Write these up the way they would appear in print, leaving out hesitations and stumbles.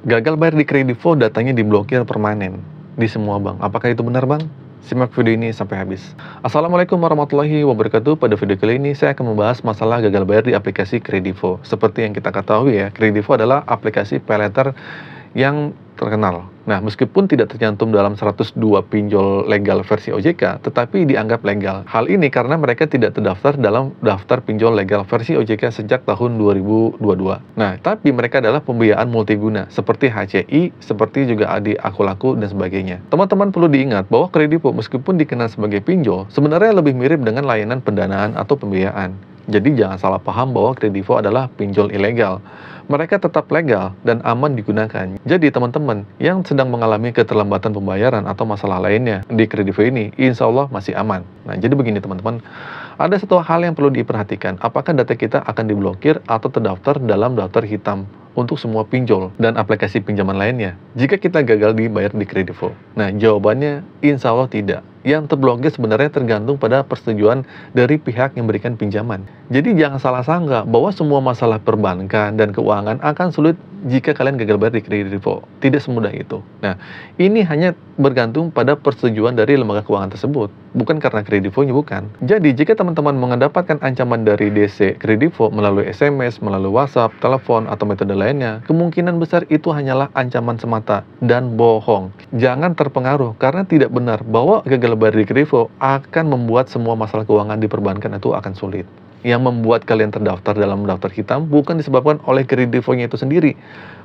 Gagal bayar di Kredivo, datanya diblokir permanen di semua bank. Apakah itu benar, Bang? Simak video ini sampai habis. Assalamualaikum warahmatullahi wabarakatuh. Pada video kali ini saya akan membahas masalah gagal bayar di aplikasi Kredivo. Seperti yang kita ketahui ya, Kredivo adalah aplikasi paylater yang terkenal. Nah, meskipun tidak tercantum dalam 102 pinjol legal versi OJK, tetapi dianggap legal. Hal ini karena mereka tidak terdaftar dalam daftar pinjol legal versi OJK sejak tahun 2022. Nah, tapi mereka adalah pembiayaan multiguna, seperti HCI, seperti juga Adi Aku Laku, dan sebagainya. Teman-teman perlu diingat bahwa Kredivo meskipun dikenal sebagai pinjol, sebenarnya lebih mirip dengan layanan pendanaan atau pembiayaan. Jadi jangan salah paham bahwa Kredivo adalah pinjol ilegal. Mereka tetap legal dan aman digunakan. Jadi teman-teman yang sedang mengalami keterlambatan pembayaran atau masalah lainnya di Kredivo ini, insya Allah masih aman. Nah, jadi begini teman-teman, ada satu hal yang perlu diperhatikan. Apakah data kita akan diblokir atau terdaftar dalam daftar hitam untuk semua pinjol dan aplikasi pinjaman lainnya jika kita gagal dibayar di Kredivo? Nah, jawabannya insya Allah tidak. Yang terblokir sebenarnya tergantung pada persetujuan dari pihak yang memberikan pinjaman. Jadi jangan salah sangka bahwa semua masalah perbankan dan keuangan akan sulit jika kalian gagal bayar di Kredivo. Tidak semudah itu. Nah, ini hanya bergantung pada persetujuan dari lembaga keuangan tersebut, bukan karena Kredivonya, bukan. Jadi jika teman-teman mendapatkan ancaman dari DC Kredivo melalui SMS, melalui WhatsApp, telepon, atau metode lainnya, kemungkinan besar itu hanyalah ancaman semata dan bohong. Jangan terpengaruh karena tidak benar bahwa gagal bayar di Kredivo akan membuat semua masalah keuangan di perbankan itu akan sulit. Yang membuat kalian terdaftar dalam daftar hitam bukan disebabkan oleh Kredivonya itu sendiri,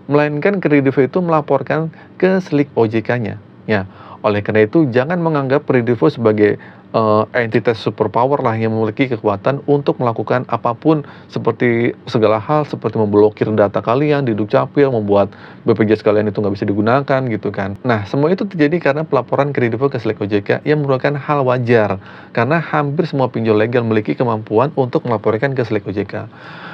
melainkan Kredivo itu melaporkan ke slik OJK-nya. Ya, oleh karena itu jangan menganggap Kredivo sebagai entitas superpower lah yang memiliki kekuatan untuk melakukan apapun, seperti segala hal, seperti memblokir data kalian di Dukcapil, membuat BPJS kalian itu nggak bisa digunakan gitu kan. Nah, semua itu terjadi karena pelaporan Kredivo ke slik OJK yang merupakan hal wajar karena hampir semua pinjol legal memiliki kemampuan untuk melaporkan ke slik OJK.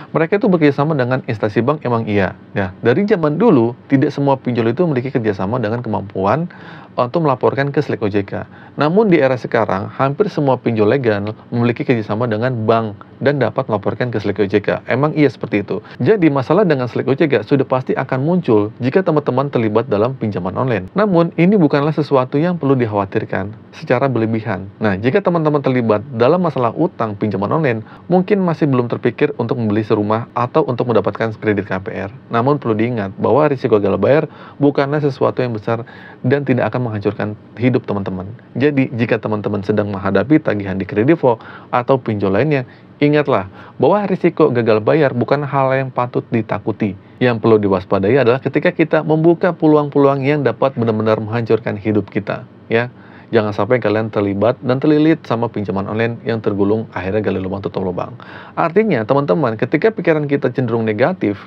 Mereka itu bekerjasama dengan instansi bank, emang iya. Ya, dari zaman dulu, tidak semua pinjol itu memiliki kerjasama dengan kemampuan untuk melaporkan ke slik OJK. Namun di era sekarang, hampir semua pinjol legal memiliki kerjasama dengan bank dan dapat melaporkan ke slik OJK. Emang iya seperti itu. Jadi masalah dengan slik OJK sudah pasti akan muncul jika teman-teman terlibat dalam pinjaman online. Namun ini bukanlah sesuatu yang perlu dikhawatirkan secara berlebihan. Nah, jika teman-teman terlibat dalam masalah utang pinjaman online, mungkin masih belum terpikir untuk membeli rumah atau untuk mendapatkan kredit KPR. Namun perlu diingat bahwa risiko gagal bayar bukanlah sesuatu yang besar dan tidak akan menghancurkan hidup teman-teman. Jadi jika teman-teman sedang menghadapi tagihan di Kredivo atau pinjol lainnya, ingatlah bahwa risiko gagal bayar bukan hal yang patut ditakuti. Yang perlu diwaspadai adalah ketika kita membuka peluang-peluang yang dapat benar-benar menghancurkan hidup kita, ya. Jangan sampai kalian terlibat dan terlilit sama pinjaman online yang tergulung akhirnya gali lubang tutup lubang. Artinya teman-teman, ketika pikiran kita cenderung negatif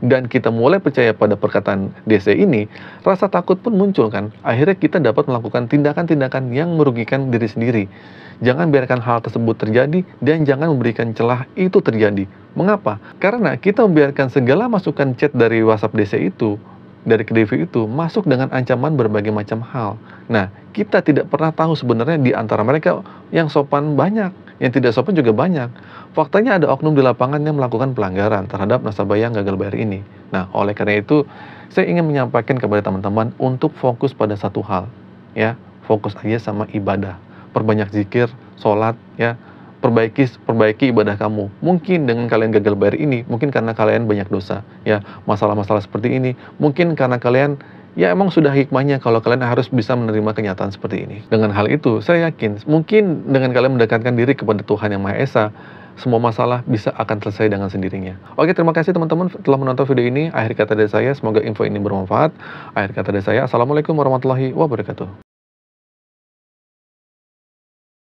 dan kita mulai percaya pada perkataan DC ini, rasa takut pun muncul kan. Akhirnya kita dapat melakukan tindakan-tindakan yang merugikan diri sendiri. Jangan biarkan hal tersebut terjadi dan jangan memberikan celah itu terjadi. Mengapa? Karena kita membiarkan segala masukan chat dari WhatsApp DC itu, dari Kredivo itu masuk dengan ancaman berbagai macam hal. Nah, kita tidak pernah tahu sebenarnya di antara mereka yang sopan banyak, yang tidak sopan juga banyak. Faktanya ada oknum di lapangan yang melakukan pelanggaran terhadap nasabah yang gagal bayar ini. Nah, oleh karena itu, saya ingin menyampaikan kepada teman-teman untuk fokus pada satu hal, ya, fokus aja sama ibadah. Perbanyak zikir, sholat, ya. Perbaiki ibadah kamu. Mungkin dengan kalian gagal bayar ini, mungkin karena kalian banyak dosa, ya, masalah-masalah seperti ini, mungkin karena kalian, ya, emang sudah hikmahnya kalau kalian harus bisa menerima kenyataan seperti ini. Dengan hal itu, saya yakin, mungkin dengan kalian mendekatkan diri kepada Tuhan Yang Maha Esa, semua masalah bisa akan selesai dengan sendirinya. Oke, terima kasih teman-teman telah menonton video ini. Akhir kata dari saya, semoga info ini bermanfaat. Akhir kata dari saya, Assalamualaikum warahmatullahi wabarakatuh.